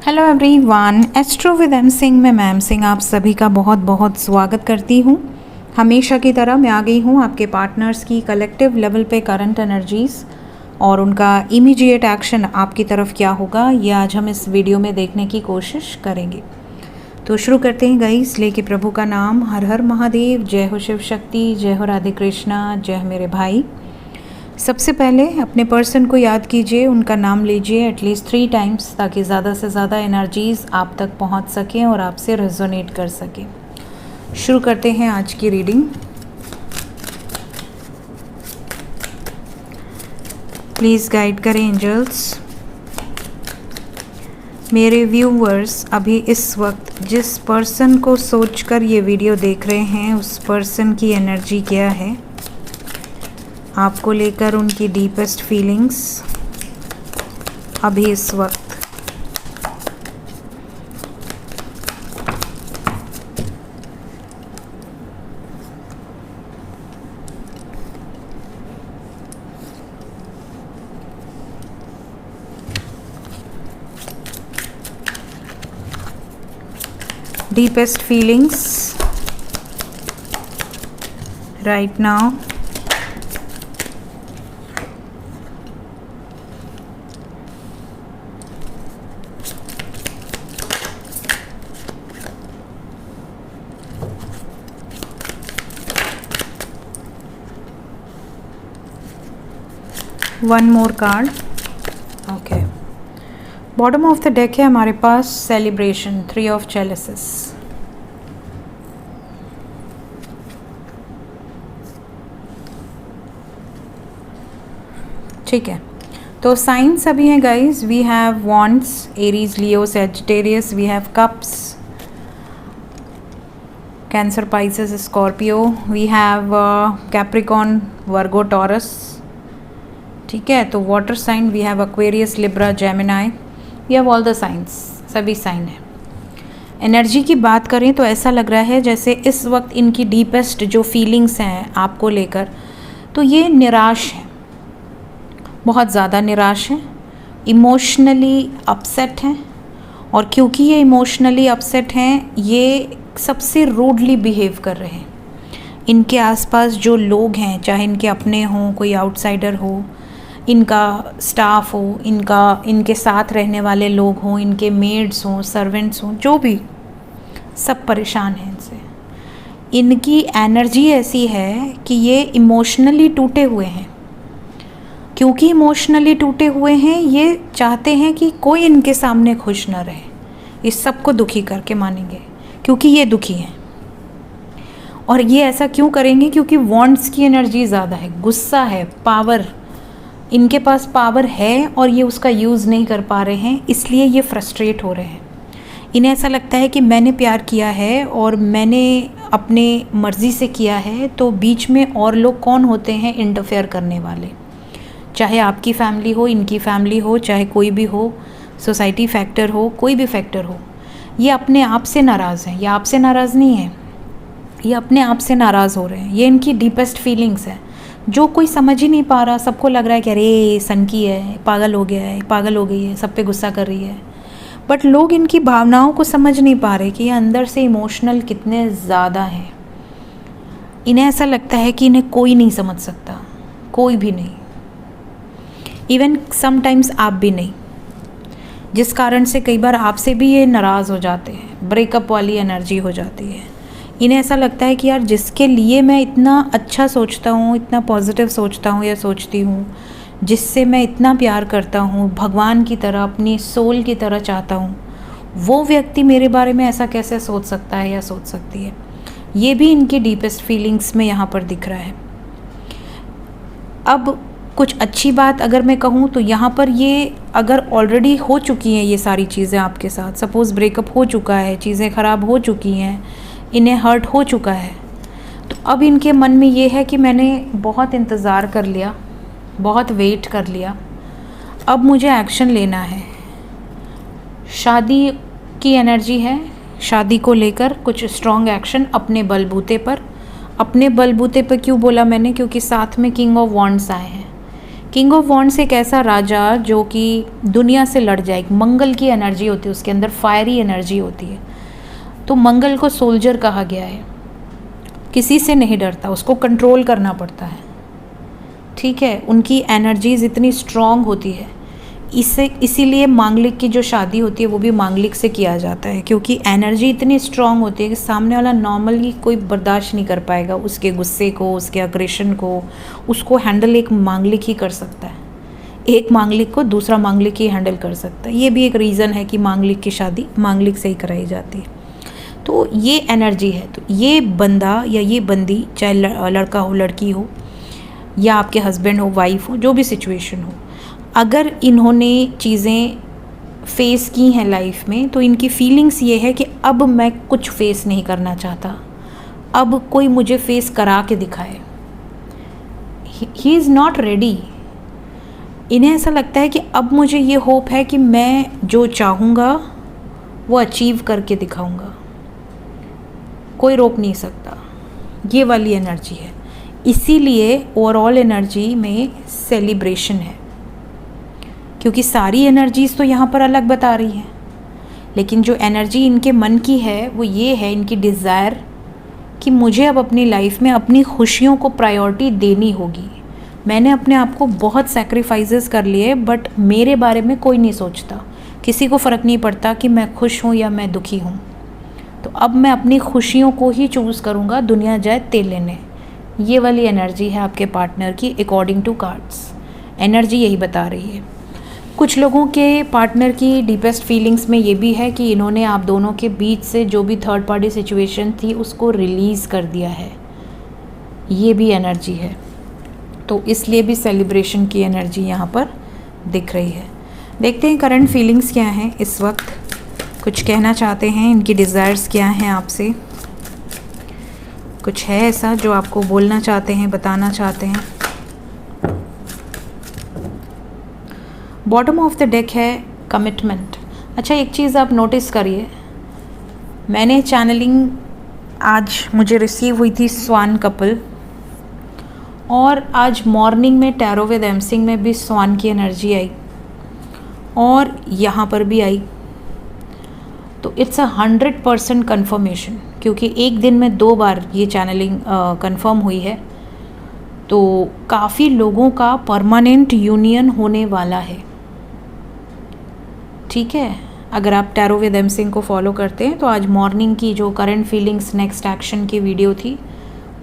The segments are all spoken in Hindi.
Hello everyone, astro with M Singh में मैम सिंह आप सभी का बहुत बहुत स्वागत करती हूँ। हमेशा की तरह मैं आ गई हूँ आपके पार्टनर्स की कलेक्टिव लेवल पे करंट एनर्जीज़ और उनका इमीडिएट एक्शन आपकी तरफ क्या होगा ये आज हम इस वीडियो में देखने की कोशिश करेंगे। तो शुरू करते हैं गाइस, लेके प्रभु का नाम। हर हर महादेव, जय हो शिव शक्ति, जय हो राधे कृष्णा, जय हो मेरे भाई। सबसे पहले अपने पर्सन को याद कीजिए, उनका नाम लीजिए एटलीस्ट 3 टाइम्स ताकि ज़्यादा से ज़्यादा एनर्जीज़ आप तक पहुंच सकें और आपसे रेजोनेट कर सकें। शुरू करते हैं आज की रीडिंग। प्लीज़ गाइड करें एंजल्स। मेरे व्यूवर्स अभी इस वक्त जिस पर्सन को सोचकर ये वीडियो देख रहे हैं उस पर्सन की एनर्जी क्या है, आपको लेकर उनकी डीपेस्ट फीलिंग्स अभी इस वक्त। Deepest feelings right now. One more card. Okay, bottom of the deck है हमारे पास सेलिब्रेशन, 3 ऑफ चैलिसेस। ठीक है, तो साइंस अभी हैं guys. We have wands, Aries, Leo, Sagittarius. We have cups, Cancer, Pisces, Scorpio. We have Capricorn, Virgo, Taurus. ठीक है, तो water sign we have Aquarius, Libra, Gemini. We have all the signs, सभी साइन है। एनर्जी की बात करें तो ऐसा लग रहा है जैसे इस वक्त इनकी डीपेस्ट जो फीलिंग्स हैं आपको लेकर, तो ये निराश है, बहुत ज़्यादा निराश है, इमोशनली अपसेट हैं। और क्योंकि ये इमोशनली अपसेट हैं, ये सबसे रूडली बिहेव कर रहे हैं। इनके आसपास जो लोग हैं, चाहे इनके अपने हों, कोई आउटसाइडर हो, इनका स्टाफ हो, इनके साथ रहने वाले लोग हों, इनके मेड्स हों, सर्वेंट्स हों, जो भी, सब परेशान हैं इनसे। इनकी एनर्जी ऐसी है कि ये इमोशनली टूटे हुए हैं। क्योंकि इमोशनली टूटे हुए हैं, ये चाहते हैं कि कोई इनके सामने खुश ना रहे, इस सबको दुखी करके मानेंगे क्योंकि ये दुखी हैं। और ये ऐसा क्यों करेंगे? क्योंकि वॉन्ड्स की एनर्जी ज़्यादा है, गुस्सा है, पावर, इनके पास पावर है और ये उसका यूज़ नहीं कर पा रहे हैं, इसलिए ये फ्रस्ट्रेट हो रहे हैं। इन्हें ऐसा लगता है कि मैंने प्यार किया है और मैंने अपने मर्ज़ी से किया है, तो बीच में और लोग कौन होते हैं इंटरफेयर करने वाले, चाहे आपकी फैमिली हो, इनकी फैमिली हो, चाहे कोई भी हो, सोसाइटी फैक्टर हो, कोई भी फैक्टर हो। ये अपने आप से नाराज़ हैं, या आपसे नाराज़ नहीं है, ये अपने आप से नाराज़ हो रहे हैं। ये इनकी डीपेस्ट फीलिंग्स है जो कोई समझ ही नहीं पा रहा। सबको लग रहा है कि अरे सनकी है, पागल हो गया है, पागल हो गई है, सब पे गुस्सा कर रही है। बट लोग इनकी भावनाओं को समझ नहीं पा रहे कि ये अंदर से इमोशनल कितने ज़्यादा हैं। इन्हें ऐसा लगता है कि इन्हें कोई नहीं समझ सकता, कोई भी नहीं, इवन समटाइम्स आप भी नहीं, जिस कारण से कई बार आपसे भी ये नाराज़ हो जाते हैं। ब्रेकअप वाली एनर्जी हो जाती है। इन्हें ऐसा लगता है कि यार जिसके लिए मैं इतना अच्छा सोचता हूँ, इतना पॉजिटिव सोचता हूँ या सोचती हूँ, जिससे मैं इतना प्यार करता हूँ, भगवान की तरह, अपनी सोल की तरह चाहता हूँ, वो व्यक्ति मेरे बारे में ऐसा कैसे सोच सकता है या सोच सकती है। ये भी इनकी डीपेस्ट फीलिंग्स में यहाँ पर दिख रहा है। अब कुछ अच्छी बात अगर मैं कहूँ तो यहाँ पर ये अगर ऑलरेडी हो चुकी हैं ये सारी चीज़ें आपके साथ, सपोज़ ब्रेकअप हो चुका है, चीज़ें ख़राब हो चुकी हैं, इन्हें हर्ट हो चुका है, तो अब इनके मन में ये है कि मैंने बहुत इंतज़ार कर लिया, बहुत वेट कर लिया, अब मुझे एक्शन लेना है। शादी की एनर्जी है, शादी को लेकर कुछ स्ट्रॉन्ग एक्शन अपने बलबूते पर। अपने बलबूते पर क्यों बोला मैंने? क्योंकि साथ में किंग ऑफ वॉन्ड्स आए हैं। किंग ऑफ वॉन्ड्स एक ऐसा राजा जो कि दुनिया से लड़ जाए, मंगल की एनर्जी होती है उसके अंदर, फायरी एनर्जी होती है। तो मंगल को सोल्जर कहा गया है, किसी से नहीं डरता, उसको कंट्रोल करना पड़ता है, ठीक है। उनकी एनर्जीज इतनी स्ट्रॉन्ग होती है, इसीलिए मांगलिक की जो शादी होती है वो भी मांगलिक से किया जाता है, क्योंकि एनर्जी इतनी स्ट्रॉन्ग होती है कि सामने वाला नॉर्मली कोई बर्दाश्त नहीं कर पाएगा उसके गुस्से को, उसके अग्रेशन को। उसको हैंडल एक मांगलिक ही कर सकता है, एक मांगलिक को दूसरा मांगलिक ही हैंडल कर सकता है। ये भी एक रीज़न है कि मांगलिक की शादी मांगलिक से ही कराई जाती है। तो ये एनर्जी है। तो ये बंदा या ये बंदी, चाहे लड़का हो लड़की हो या आपके हस्बैंड हो वाइफ हो, जो भी सिचुएशन हो, अगर इन्होंने चीज़ें फेस की हैं लाइफ में तो इनकी फीलिंग्स ये है कि अब मैं कुछ फेस नहीं करना चाहता, अब कोई मुझे फेस करा के दिखाए। He is not ready. इन्हें ऐसा लगता है कि अब मुझे ये होप है कि मैं जो चाहूँगा वो अचीव करके दिखाऊँगा, कोई रोक नहीं सकता। ये वाली एनर्जी है। इसीलिए ओवरऑल एनर्जी में सेलिब्रेशन है, क्योंकि सारी एनर्जीज़ तो यहाँ पर अलग बता रही हैं, लेकिन जो एनर्जी इनके मन की है वो ये है, इनकी डिज़ायर कि मुझे अब अपनी लाइफ में अपनी खुशियों को प्रायोरिटी देनी होगी। मैंने अपने आप को बहुत सैक्रिफाइसेस कर लिए, बट मेरे बारे में कोई नहीं सोचता, किसी को फ़र्क नहीं पड़ता कि मैं खुश हूँ या मैं दुखी हूँ। तो अब मैं अपनी खुशियों को ही चूज़ करूँगा, दुनिया जाए तेल लेने। ये वाली एनर्जी है आपके पार्टनर की अकॉर्डिंग टू कार्ड्स। एनर्जी यही बता रही है। कुछ लोगों के पार्टनर की डीपेस्ट फीलिंग्स में ये भी है कि इन्होंने आप दोनों के बीच से जो भी थर्ड पार्टी सिचुएशन थी उसको रिलीज़ कर दिया है, ये भी एनर्जी है। तो इसलिए भी सेलिब्रेशन की एनर्जी यहाँ पर दिख रही है। देखते हैं करंट फीलिंग्स क्या हैं इस वक्त, कुछ कहना चाहते हैं, इनकी डिज़ायर्स क्या हैं आपसे, कुछ है ऐसा जो आपको बोलना चाहते हैं, बताना चाहते हैं। बॉटम ऑफ द डेक है कमिटमेंट। अच्छा, एक चीज़ आप नोटिस करिए, मैंने चैनलिंग आज मुझे रिसीव हुई थी स्वान कपल, और आज मॉर्निंग में टैरो विद एमसिंग में भी स्वान की एनर्जी आई और यहाँ पर भी आई। तो इट्स 100% कन्फर्मेशन, क्योंकि एक दिन में 2 बार ये चैनलिंग कंफर्म हुई है। तो काफ़ी लोगों का परमानेंट यूनियन होने वाला है, ठीक है। अगर आप टैरो विद एमसिंग को फॉलो करते हैं तो आज मॉर्निंग की जो करंट फीलिंग्स नेक्स्ट एक्शन की वीडियो थी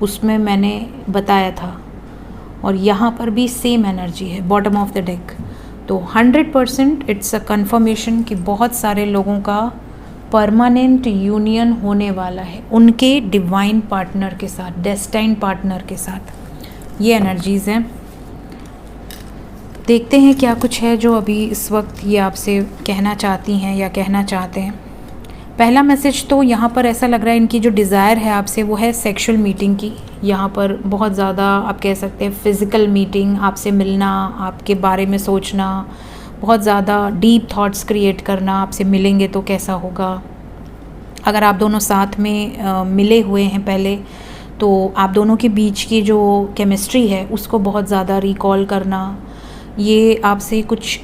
उसमें मैंने बताया था, और यहाँ पर भी सेम एनर्जी है बॉटम ऑफ द डेक। तो 100% इट्स अ कन्फर्मेशन कि बहुत सारे लोगों का परमानेंट यूनियन होने वाला है उनके डिवाइन पार्टनर के साथ, डेस्टाइन पार्टनर के साथ। ये एनर्जीज़ हैं। देखते हैं क्या कुछ है जो अभी इस वक्त ये आपसे कहना चाहती हैं या कहना चाहते हैं। पहला मैसेज तो यहाँ पर ऐसा लग रहा है इनकी जो डिज़ायर है आपसे वो है सेक्सुअल मीटिंग की। यहाँ पर बहुत ज़्यादा आप कह सकते हैं फिज़िकल मीटिंग, आपसे मिलना, आपके बारे में सोचना, बहुत ज़्यादा डीप थॉट्स क्रिएट करना, आपसे मिलेंगे तो कैसा होगा। अगर आप दोनों साथ में मिले हुए हैं पहले तो आप दोनों के बीच की जो केमिस्ट्री है उसको बहुत ज़्यादा रिकॉल करना, ये आपसे कुछ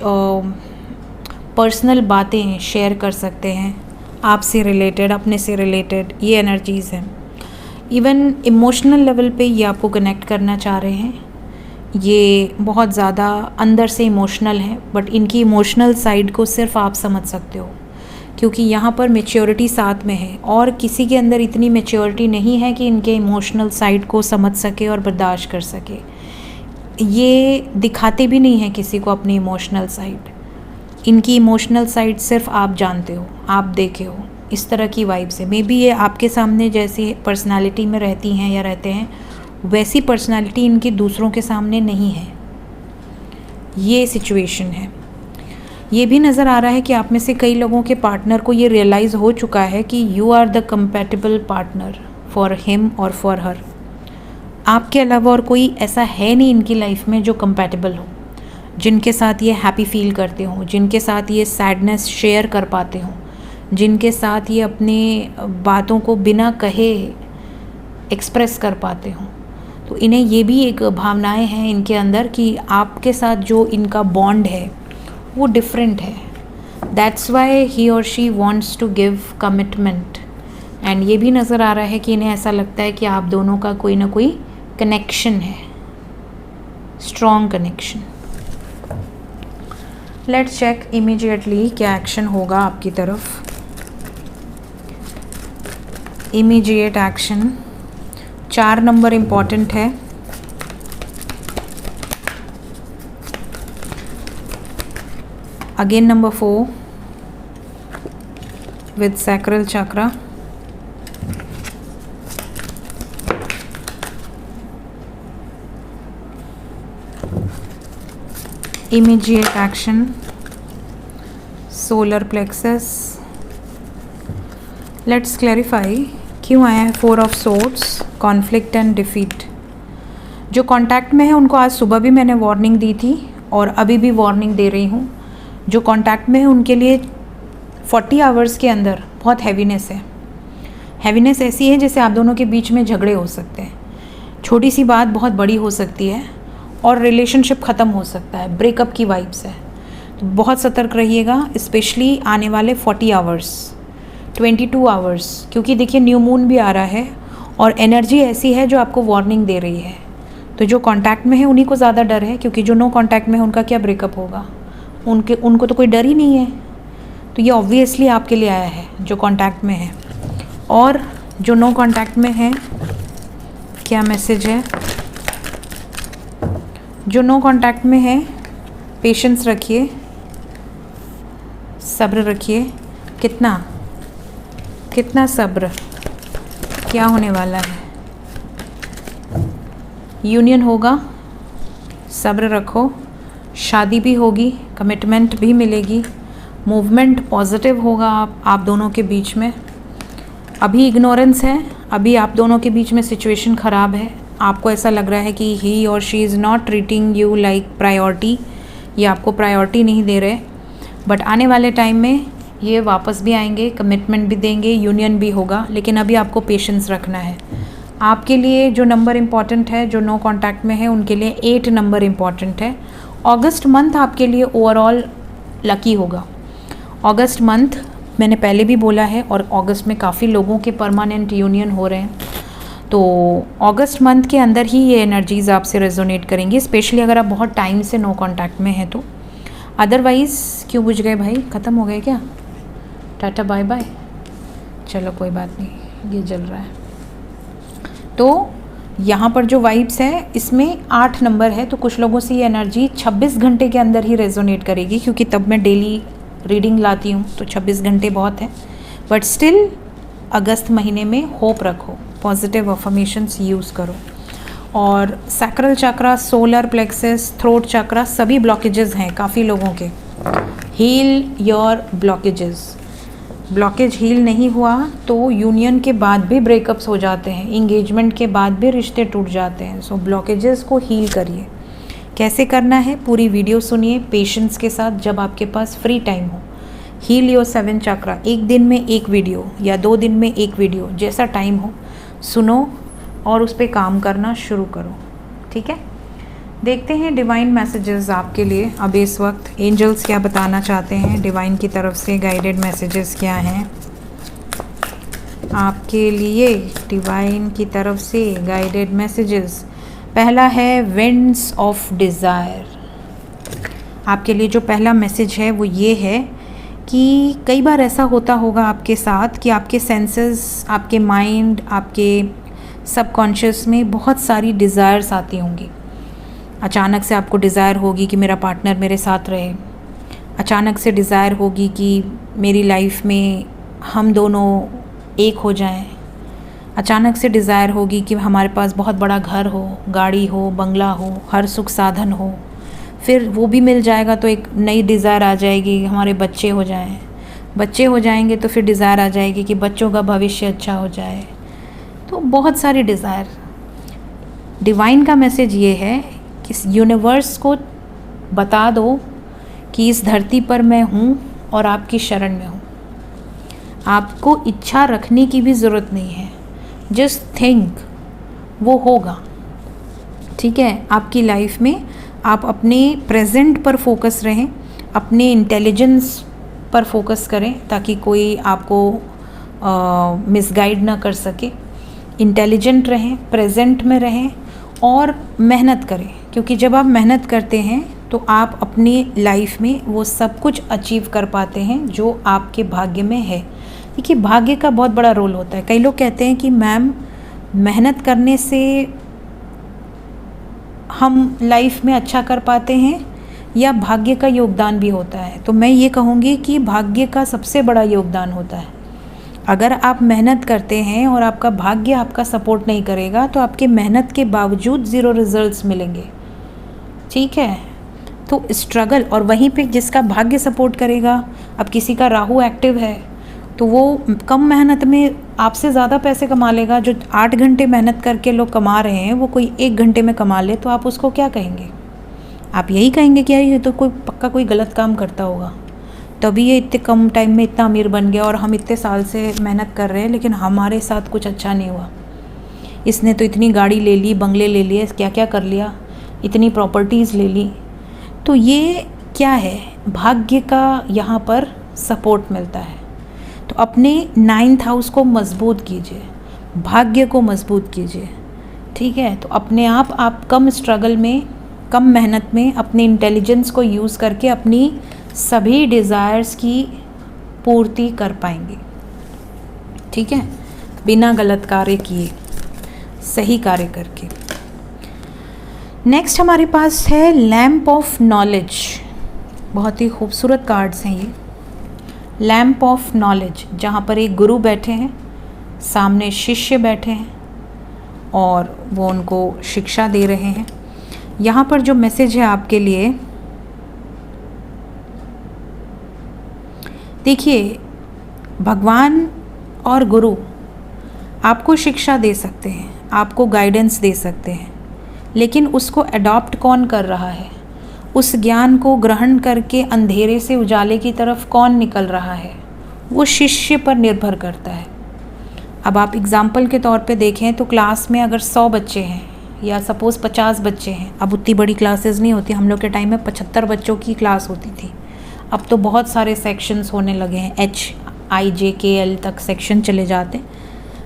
पर्सनल बातें शेयर कर सकते हैं आपसे रिलेटेड, अपने से रिलेटेड, ये एनर्जीज़ हैं। इवन इमोशनल लेवल पे ये आपको कनेक्ट करना चाह रहे हैं। ये बहुत ज़्यादा अंदर से इमोशनल है, बट इनकी इमोशनल साइड को सिर्फ आप समझ सकते हो, क्योंकि यहाँ पर मैच्योरिटी साथ में है और किसी के अंदर इतनी मैच्योरिटी नहीं है कि इनके इमोशनल साइड को समझ सके और बर्दाश्त कर सके। ये दिखाते भी नहीं हैं किसी को अपनी इमोशनल साइड। इनकी इमोशनल साइड सिर्फ आप जानते हो, आप देखे हो। इस तरह की वाइब से मे बी ये आपके सामने जैसी पर्सनालिटी में रहती हैं या रहते हैं वैसी पर्सनालिटी इनकी दूसरों के सामने नहीं है। ये सिचुएशन है। ये भी नज़र आ रहा है कि आप में से कई लोगों के पार्टनर को ये रियलाइज़ हो चुका है कि you are the compatible partner for him और फॉर हर। आपके अलावा और कोई ऐसा है नहीं इनकी लाइफ में जो कंपैटिबल हो, जिनके साथ ये हैप्पी फील करते हों, जिनके साथ ये सैडनेस शेयर कर पाते हों, जिनके साथ ये अपने बातों को बिना कहे एक्सप्रेस कर पाते हों। तो इन्हें ये भी एक भावनाएं हैं इनके अंदर कि आपके साथ जो इनका बॉन्ड है वो डिफरेंट है। दैट्स वाई ही और she wants to give commitment. And ये भी नज़र आ रहा है कि इन्हें ऐसा लगता है कि आप दोनों का कोई ना कोई कनेक्शन है, strong connection. Let's check immediately क्या एक्शन होगा आपकी तरफ। इमीडिएट एक्शन, 4 नंबर इम्पॉर्टेंट है। Again number 4 with sacral chakra. Immediate action, solar plexus. Let's clarify क्यों आया है 4 of swords, conflict and defeat. जो कांटेक्ट में है उनको आज सुबह भी मैंने वार्निंग दी थी और अभी भी वार्निंग दे रही हूँ। जो कांटेक्ट में है उनके लिए 40 आवर्स के अंदर बहुत हैवीनेस है। हैवीनेस ऐसी है जैसे आप दोनों के बीच में झगड़े हो सकते हैं, छोटी सी बात बहुत बड़ी हो सकती है और रिलेशनशिप ख़त्म हो सकता है, ब्रेकअप की वाइब्स है। तो बहुत सतर्क रहिएगा, स्पेशली आने वाले 40 आवर्स, 22 आवर्स, क्योंकि देखिए न्यू मून भी आ रहा है और एनर्जी ऐसी है जो आपको वार्निंग दे रही है। तो जो कांटेक्ट में है उन्हीं को ज़्यादा डर है, क्योंकि जो नो कांटेक्ट में है उनका क्या ब्रेकअप होगा, उनको तो कोई डर ही नहीं है। तो ये ऑब्वियसली आपके लिए आया है जो कांटेक्ट में है। और जो नो कांटेक्ट में है, क्या मैसेज है? जो नो कांटेक्ट में है, पेशेंस रखिए, सब्र रखिए। कितना सब्र, क्या होने वाला है? यूनियन होगा, सब्र रखो, शादी भी होगी, कमिटमेंट भी मिलेगी, मूवमेंट पॉजिटिव होगा आप दोनों के बीच में। अभी इग्नोरेंस है, अभी आप दोनों के बीच में सिचुएशन ख़राब है। आपको ऐसा लग रहा है कि ही और she is not treating you like priority, ये आपको प्रायोरिटी नहीं दे रहे। बट आने वाले टाइम में ये वापस भी आएंगे, कमिटमेंट भी देंगे, यूनियन भी होगा, लेकिन अभी आपको पेशेंस रखना है। आपके लिए जो नंबर इम्पॉर्टेंट है, जो नो कांटेक्ट में है, उनके लिए 8 नंबर इम्पॉर्टेंट है। अगस्त मंथ आपके लिए ओवरऑल लकी होगा। अगस्त मंथ मैंने पहले भी बोला है, और अगस्त में काफ़ी लोगों के परमानेंट यूनियन हो रहे हैं। तो अगस्त मंथ के अंदर ही ये एनर्जीज़ आपसे रेजोनेट करेंगी, स्पेशली अगर आप बहुत टाइम से नो कांटेक्ट में हैं तो। अदरवाइज़ क्यों बुझ गए भाई, ख़त्म हो गए क्या? टाटा बाय बाय, चलो कोई बात नहीं, ये जल रहा है। तो यहाँ पर जो वाइब्स है इसमें 8 नंबर है, तो कुछ लोगों से ये एनर्जी 26 घंटे के अंदर ही रेजोनेट करेगी, क्योंकि तब मैं डेली रीडिंग लाती हूँ, तो 26 घंटे बहुत है। बट स्टिल अगस्त महीने में होप रखो, पॉजिटिव अफर्मेशंस यूज़ करो। और sacral chakra, solar plexus, throat chakra, सभी ब्लॉकेजेस हैं काफ़ी लोगों के। Heal your blockages. Blockage heal नहीं हुआ तो यूनियन के बाद भी ब्रेकअप्स हो जाते हैं, इंगेजमेंट के बाद भी रिश्ते टूट जाते हैं। सो ब्लॉकेजेस को हील करिए। कैसे करना है, पूरी वीडियो सुनिए पेशेंस के साथ, जब आपके पास फ्री टाइम हो। हील योर 7 चक्रा, एक दिन में एक वीडियो या 2 दिन में एक वीडियो, जैसा टाइम हो सुनो और उस पर काम करना शुरू करो, ठीक है। देखते हैं डिवाइन मैसेजेस आपके लिए अब इस वक्त, एंजल्स क्या बताना चाहते हैं, डिवाइन की तरफ से गाइडेड मैसेजेस क्या हैं आपके लिए, डिवाइन की तरफ से गाइडेड मैसेजेस। पहला है विंड्स ऑफ डिज़ायर। आपके लिए जो पहला मैसेज है वो ये है कि कई बार ऐसा होता होगा आपके साथ कि आपके सेंसेस, आपके माइंड, आपके सबकॉन्शियस में बहुत सारी डिज़ायर्स आती होंगी। अचानक से आपको डिज़ायर होगी कि मेरा पार्टनर मेरे साथ रहे, अचानक से डिज़ायर होगी कि मेरी लाइफ में हम दोनों एक हो जाएं, अचानक से डिज़ायर होगी कि हमारे पास बहुत बड़ा घर हो, गाड़ी हो, बंगला हो, हर सुख साधन हो। फिर वो भी मिल जाएगा तो एक नई डिज़ायर आ जाएगी, हमारे बच्चे हो जाएं, बच्चे हो जाएंगे तो फिर डिज़ायर आ जाएगी कि बच्चों का भविष्य अच्छा हो जाए। तो बहुत सारी डिज़ायर। डिवाइन का मैसेज ये है कि यूनिवर्स को बता दो कि इस धरती पर मैं हूँ और आपकी शरण में हूँ। आपको इच्छा रखने की भी ज़रूरत नहीं है, जस्ट थिंक, वो होगा। ठीक है, आपकी लाइफ में आप अपने प्रेजेंट पर फोकस रहें, अपने इंटेलिजेंस पर फोकस करें ताकि कोई आपको मिसगाइड ना कर सके। इंटेलिजेंट रहें, प्रेजेंट में रहें और मेहनत करें, क्योंकि जब आप मेहनत करते हैं तो आप अपनी लाइफ में वो सब कुछ अचीव कर पाते हैं जो आपके भाग्य में है। देखिए, भाग्य का बहुत बड़ा रोल होता है। कई लोग कहते हैं कि मैम मेहनत करने से हम लाइफ में अच्छा कर पाते हैं या भाग्य का योगदान भी होता है। तो मैं ये कहूँगी कि भाग्य का सबसे बड़ा योगदान होता है। अगर आप मेहनत करते हैं और आपका भाग्य आपका सपोर्ट नहीं करेगा तो आपके मेहनत के बावजूद ज़ीरो रिजल्ट्स मिलेंगे। ठीक है, तो स्ट्रगल, और वहीं पे जिसका भाग्य सपोर्ट करेगा, अब किसी का राहु एक्टिव है तो वो कम मेहनत में आपसे ज़्यादा पैसे कमा लेगा। जो 8 घंटे मेहनत करके लोग कमा रहे हैं वो कोई 1 घंटे में कमा ले तो आप उसको क्या कहेंगे? आप यही कहेंगे कि यार ये तो कोई पक्का कोई गलत काम करता होगा, तभी ये इतने कम टाइम में इतना अमीर बन गया और हम इतने साल से मेहनत कर रहे हैं लेकिन हमारे साथ कुछ अच्छा नहीं हुआ। इसने तो इतनी गाड़ी ले ली, बंगले ले लिए, क्या क्या कर लिया, इतनी प्रॉपर्टीज़ ले ली। तो ये क्या है? भाग्य का यहाँ पर सपोर्ट मिलता है। तो अपने 9th हाउस को मजबूत कीजिए, भाग्य को मजबूत कीजिए। ठीक है, तो अपने आप कम स्ट्रगल में, कम मेहनत में अपने इंटेलिजेंस को यूज़ करके अपनी सभी डिज़ायर्स की पूर्ति कर पाएंगे। ठीक है, बिना गलत कार्य किए, सही कार्य करके। नेक्स्ट हमारे पास है लैम्प ऑफ नॉलेज। बहुत ही खूबसूरत कार्ड्स हैं ये। लैम्प ऑफ नॉलेज, जहाँ पर एक गुरु बैठे हैं, सामने शिष्य बैठे हैं और वो उनको शिक्षा दे रहे हैं। यहाँ पर जो मैसेज है आपके लिए, देखिए, भगवान और गुरु आपको शिक्षा दे सकते हैं, आपको गाइडेंस दे सकते हैं, लेकिन उसको अडॉप्ट कौन कर रहा है, उस ज्ञान को ग्रहण करके अंधेरे से उजाले की तरफ कौन निकल रहा है, वो शिष्य पर निर्भर करता है। अब आप एग्ज़ाम्पल के तौर पे देखें तो क्लास में अगर 100 बच्चे हैं या सपोज़ 50 बच्चे हैं, अब उतनी बड़ी क्लासेस नहीं होती, हम लोग के टाइम में 75 बच्चों की क्लास होती थी। अब तो बहुत सारे सेक्शंस होने लगे हैं, HIJKL तक सेक्शन चले जाते।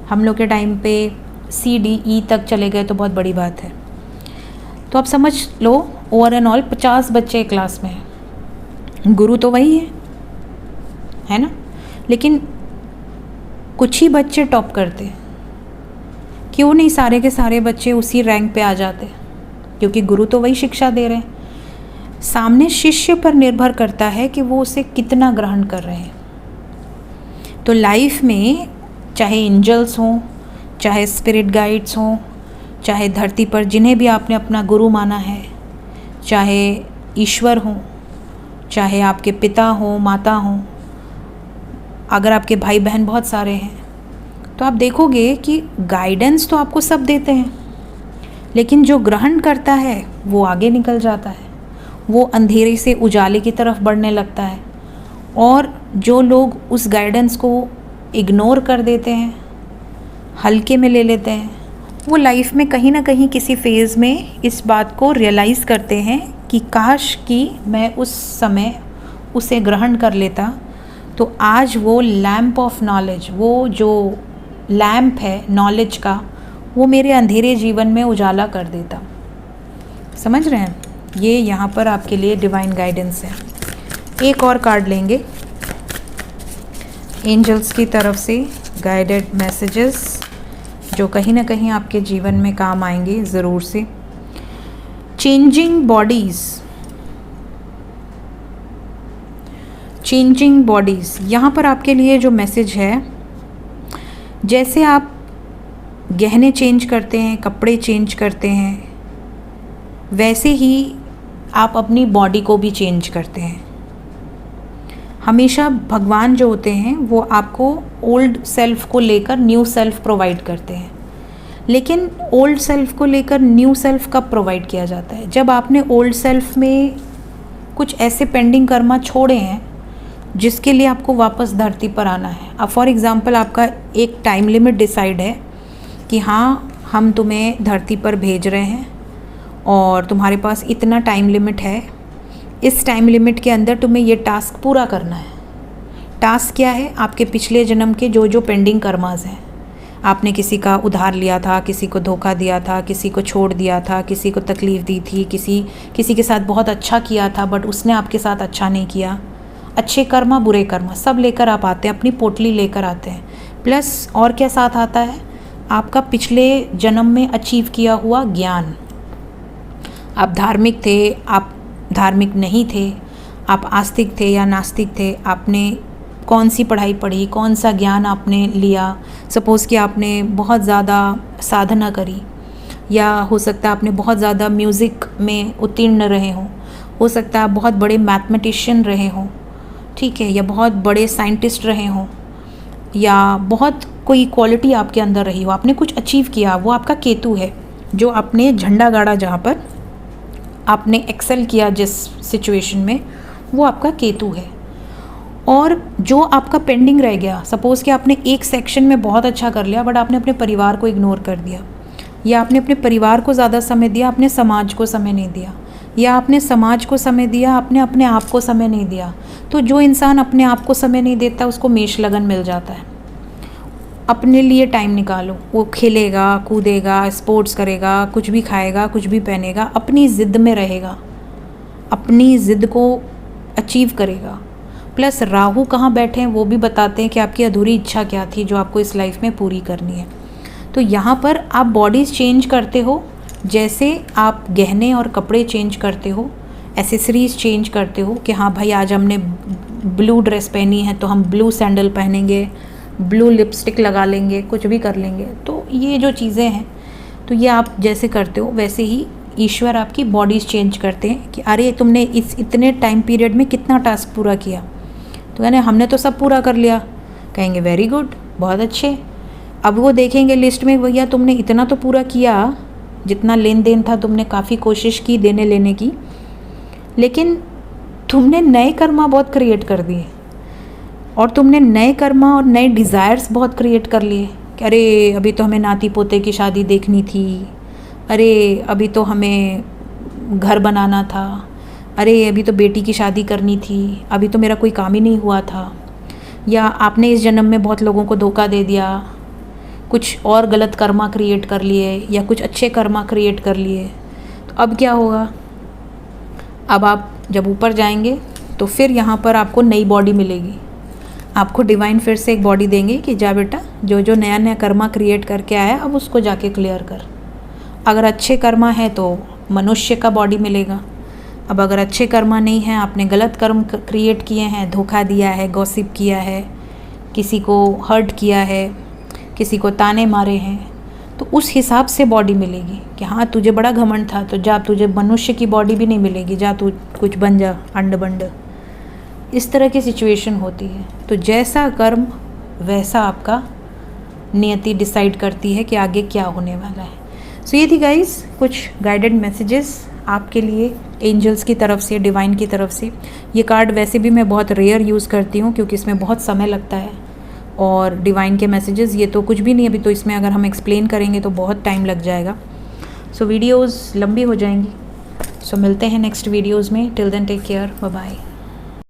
हम लोग के टाइम पे CDE तक चले गए तो बहुत बड़ी बात है। तो आप समझ लो ओवर एंड ऑल 50 बच्चे क्लास में हैं, गुरु तो वही है ना? लेकिन कुछ ही बच्चे टॉप करते हैं, क्यों नहीं सारे के सारे बच्चे उसी रैंक पे आ जाते? क्योंकि गुरु तो वही शिक्षा दे रहे हैं। सामने शिष्य पर निर्भर करता है कि वो उसे कितना ग्रहण कर रहे हैं। तो लाइफ में चाहे एंजल्स हों, चाहे स्पिरिट गाइड्स हों, चाहे धरती पर जिन्हें भी आपने अपना गुरु माना है, चाहे ईश्वर हों, चाहे आपके पिता हों, माता हों, अगर आपके भाई बहन बहुत सारे हैं, तो आप देखोगे कि गाइडेंस तो आपको सब देते हैं, लेकिन जो ग्रहण करता है वो आगे निकल जाता है, वो अंधेरे से उजाले की तरफ बढ़ने लगता है। और जो लोग उस गाइडेंस को इग्नोर कर देते हैं, हल्के में ले लेते हैं, वो लाइफ में कहीं ना कहीं किसी फेज़ में इस बात को रियलाइज़ करते हैं कि काश कि मैं उस समय उसे ग्रहण कर लेता तो आज वो लैम्प ऑफ नॉलेज, वो जो लैम्प है नॉलेज का, वो मेरे अंधेरे जीवन में उजाला कर देता। समझ रहे हैं? ये यहाँ पर आपके लिए डिवाइन गाइडेंस है। एक और कार्ड लेंगे एंजल्स की तरफ से, गाइडेड मैसेजेस जो कहीं ना कहीं आपके जीवन में काम आएंगे ज़रूर से। चेंजिंग बॉडीज़, चेंजिंग बॉडीज़, यहाँ पर आपके लिए जो मैसेज है, जैसे आप गहने चेंज करते हैं, कपड़े चेंज करते हैं, वैसे ही आप अपनी बॉडी को भी चेंज करते हैं। हमेशा भगवान जो होते हैं वो आपको ओल्ड सेल्फ को लेकर न्यू सेल्फ प्रोवाइड करते हैं, लेकिन ओल्ड सेल्फ को लेकर न्यू सेल्फ कब प्रोवाइड किया जाता है? जब आपने ओल्ड सेल्फ में कुछ ऐसे पेंडिंग कर्मा छोड़े हैं जिसके लिए आपको वापस धरती पर आना है। अब फॉर एग्ज़ाम्पल आपका एक टाइम लिमिट डिसाइड है कि हाँ हम तुम्हें धरती पर भेज रहे हैं और तुम्हारे पास इतना टाइम लिमिट है, इस टाइम लिमिट के अंदर तुम्हें ये टास्क पूरा करना है। टास्क क्या है? आपके पिछले जन्म के जो जो पेंडिंग कर्मास हैं, आपने किसी का उधार लिया था, किसी को धोखा दिया था, किसी को छोड़ दिया था, किसी को तकलीफ़ दी थी, किसी के साथ बहुत अच्छा किया था बट उसने आपके साथ अच्छा नहीं किया, अच्छे कर्मा बुरे कर्मा सब लेकर आप आते हैं, अपनी पोटली लेकर आते हैं। प्लस और क्या साथ आता है? आपका पिछले जन्म में अचीव किया हुआ ज्ञान। आप धार्मिक थे, आप धार्मिक नहीं थे, आप आस्तिक थे या नास्तिक थे, आपने कौन सी पढ़ाई पढ़ी, कौन सा ज्ञान आपने लिया। सपोज़ कि आपने बहुत ज़्यादा साधना करी, या हो सकता है आपने बहुत ज़्यादा म्यूज़िक में उत्तीर्ण रहे हो सकता है आप बहुत बड़े मैथमेटिशियन रहे हों, ठीक है, या बहुत बड़े साइंटिस्ट रहे हों, या बहुत कोई क्वालिटी आपके अंदर रही हो, आपने कुछ अचीव किया, वो आपका केतु है। जो आपने झंडा गाड़ा, जहाँ पर आपने एक्सेल किया जिस सिचुएशन में, वो आपका केतु है। और जो आपका पेंडिंग रह गया, सपोज़ कि आपने एक सेक्शन में बहुत अच्छा कर लिया बट आपने अपने परिवार को इग्नोर कर दिया, या आपने अपने परिवार को ज़्यादा समय दिया, आपने समाज को समय नहीं दिया, या आपने समाज को समय दिया, आपने अपने आप को समय नहीं दिया। तो जो इंसान अपने आप को समय नहीं देता उसको मेष लगन मिल जाता है। अपने लिए टाइम निकालो, वो खेलेगा, कूदेगा, स्पोर्ट्स करेगा, कुछ भी खाएगा, कुछ भी पहनेगा, अपनी ज़िद में रहेगा, अपनी ज़िद को अचीव करेगा। प्लस राहु कहाँ बैठे हैं वो भी बताते हैं कि आपकी अधूरी इच्छा क्या थी जो आपको इस लाइफ में पूरी करनी है। तो यहाँ पर आप बॉडीज़ चेंज करते हो, जैसे आप गहने और कपड़े चेंज करते हो, एसेसरीज़ चेंज करते हो कि हाँ भाई आज हमने ब्लू ड्रेस पहनी है तो हम ब्लू सैंडल पहनेंगे, ब्लू लिपस्टिक लगा लेंगे, कुछ भी कर लेंगे। तो ये जो चीज़ें हैं, तो ये आप जैसे करते हो वैसे ही ईश्वर आपकी बॉडीज़ चेंज करते हैं कि अरे तुमने इस इतने टाइम पीरियड में कितना टास्क पूरा किया। तो यानी हमने तो सब पूरा कर लिया, कहेंगे वेरी गुड, बहुत अच्छे। अब वो देखेंगे लिस्ट में, भैया तुमने इतना तो पूरा किया, जितना लेन देन था तुमने काफ़ी कोशिश की देने लेने की, लेकिन तुमने नए कर्मा बहुत क्रिएट कर दिए, और तुमने नए कर्मा और नए डिज़ायर्स बहुत क्रिएट कर लिए कि अरे अभी तो हमें नाती पोते की शादी देखनी थी, अरे अभी तो हमें घर बनाना था, अरे अभी तो बेटी की शादी करनी थी, अभी तो मेरा कोई काम ही नहीं हुआ था, या आपने इस जन्म में बहुत लोगों को धोखा दे दिया, कुछ और गलत कर्मा क्रिएट कर लिए या कुछ अच्छे कर्मा क्रिएट कर लिए। तो अब क्या होगा? अब आप जब ऊपर जाएंगे तो फिर यहाँ पर आपको नई बॉडी मिलेगी, आपको डिवाइन फिर से एक बॉडी देंगे कि जा बेटा जो जो नया नया कर्मा क्रिएट करके आया अब उसको जाके क्लियर कर। अगर अच्छे कर्मा है तो मनुष्य का बॉडी मिलेगा, अब अगर अच्छे कर्मा नहीं हैं, आपने गलत कर्म क्रिएट किए हैं, धोखा दिया है, गॉसिप किया है, किसी को हर्ट किया है, किसी को ताने मारे हैं, तो उस हिसाब से बॉडी मिलेगी कि हाँ तुझे बड़ा घमंड था तो जा, तुझे मनुष्य की बॉडी भी नहीं मिलेगी, जा तू कुछ बन जा अंड बंड। इस तरह की सिचुएशन होती है। तो जैसा कर्म वैसा आपका नियति डिसाइड करती है कि आगे क्या होने वाला है। सो ये थी गाइस कुछ गाइडेड मैसेजेस आपके लिए एंजल्स की तरफ से, डिवाइन की तरफ से। ये कार्ड वैसे भी मैं बहुत रेयर यूज़ करती हूँ क्योंकि इसमें बहुत समय लगता है, और डिवाइन के मैसेजेस ये तो कुछ भी नहीं, अभी तो इसमें अगर हम एक्सप्लेन करेंगे तो बहुत टाइम लग जाएगा, सो वीडियोज़ लंबी हो जाएंगी। सो मिलते हैं नेक्स्ट वीडियोज़ में, till then take care, bye bye.